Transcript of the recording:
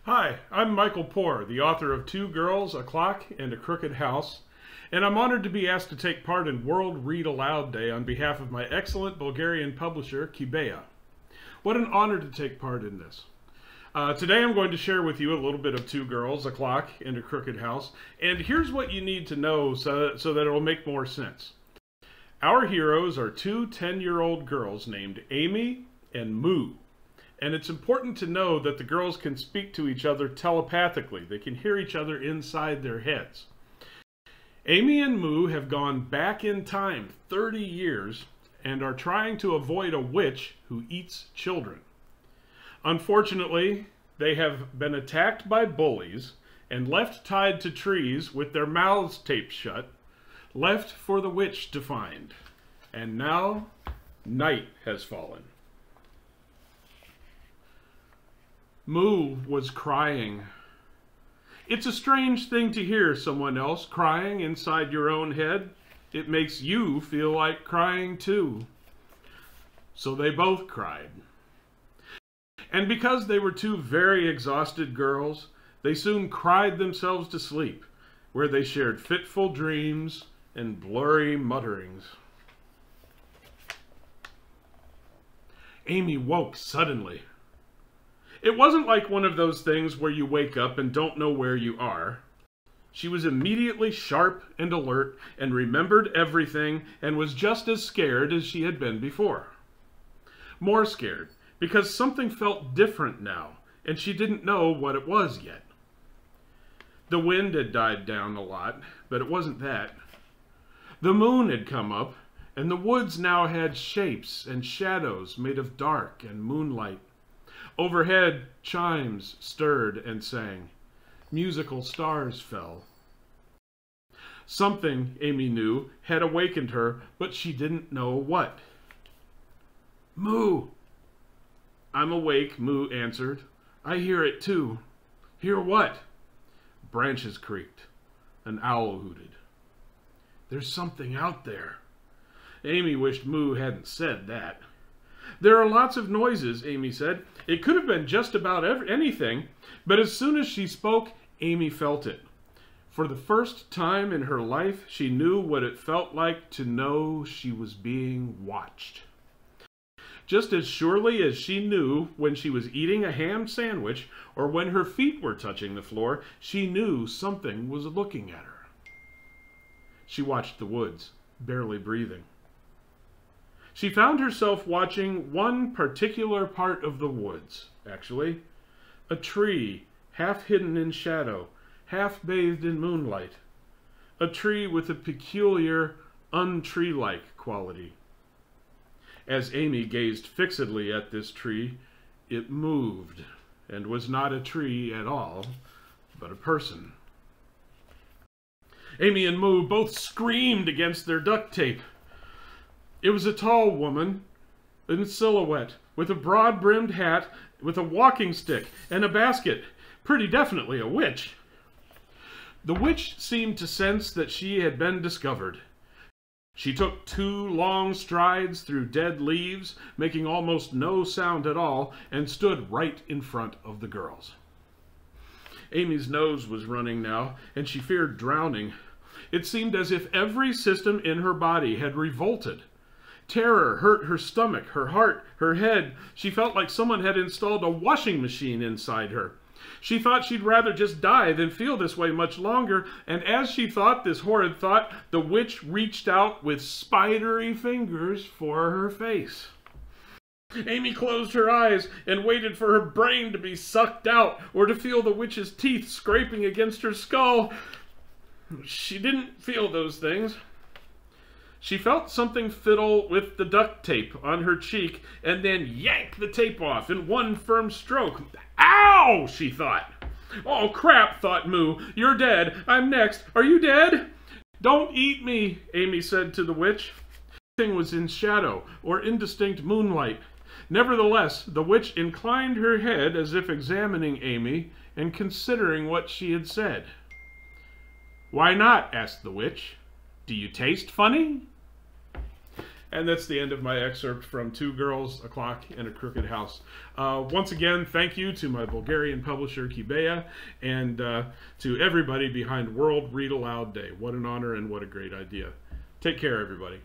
Hi, I'm Michael Puъr, the author of Two Girls, a Clock, and a Crooked House, and I'm honored to be asked to take part in World Read Aloud Day on behalf of my excellent Bulgarian publisher, ＫИБЕА. What an honor to take part in this. Today I'm going to share with you a little bit of Two Girls, a Clock, and a Crooked House, and here's what you need to know so that it will make more sense. Our heroes are two 10-year-old girls named Amy and Moo. And it's important to know that the girls can speak to each other telepathically. They can hear each other inside their heads. Amy and Moo have gone back in time 30 years and are trying to avoid a witch who eats children. Unfortunately, they have been attacked by bullies and left tied to trees with their mouths taped shut, left for the witch to find. And now, night has fallen. Moo was crying. It's a strange thing to hear someone else crying inside your own head. It makes you feel like crying too. So they both cried. And because they were two very exhausted girls, they soon cried themselves to sleep, where they shared fitful dreams and blurry mutterings. Amy woke suddenly. It wasn't like one of those things where you wake up and don't know where you are. She was immediately sharp and alert and remembered everything and was just as scared as she had been before. More scared, because something felt different now, and she didn't know what it was yet. The wind had died down a lot, but it wasn't that. The moon had come up, and the woods now had shapes and shadows made of dark and moonlight. Overhead, chimes stirred and sang. Musical stars fell. Something, Amy knew, had awakened her, but she didn't know what. Moo! I'm awake, Moo answered. I hear it too. Hear what? Branches creaked. An owl hooted. There's something out there. Amy wished Moo hadn't said that. There are lots of noises, Amy said. It could have been just about anything, but as soon as she spoke, Amy felt it. For the first time in her life, she knew what it felt like to know she was being watched. Just as surely as she knew when she was eating a ham sandwich or when her feet were touching the floor, she knew something was looking at her. She watched the woods, barely breathing. She found herself watching one particular part of the woods, actually. A tree, half hidden in shadow, half bathed in moonlight. A tree with a peculiar, untree-like quality. As Amy gazed fixedly at this tree, it moved, and was not a tree at all, but a person. Amy and Moo both screamed against their duct tape. It was a tall woman in silhouette, with a broad-brimmed hat, with a walking stick and a basket. Pretty definitely a witch. The witch seemed to sense that she had been discovered. She took 2 long strides through dead leaves, making almost no sound at all, and stood right in front of the girls. Amy's nose was running now, and she feared drowning. It seemed as if every system in her body had revolted. Terror hurt her stomach, her heart, her head. She felt like someone had installed a washing machine inside her. She thought she'd rather just die than feel this way much longer, and as she thought this horrid thought, the witch reached out with spidery fingers for her face. Amy closed her eyes and waited for her brain to be sucked out or to feel the witch's teeth scraping against her skull. She didn't feel those things. She felt something fiddle with the duct tape on her cheek and then yank the tape off in one firm stroke. Ow! She thought. Oh, crap, thought Moo. You're dead. I'm next. Are you dead? Don't eat me, Amy said to the witch. The thing was in shadow or indistinct moonlight. Nevertheless, the witch inclined her head as if examining Amy and considering what she had said. Why not? Asked the witch. Do you taste funny? And that's the end of my excerpt from Two Girls, a Clock, and a Crooked House. Once again, thank you to my Bulgarian publisher, ＫИБЕА, and to everybody behind World Read Aloud Day. What an honor and what a great idea. Take care, everybody.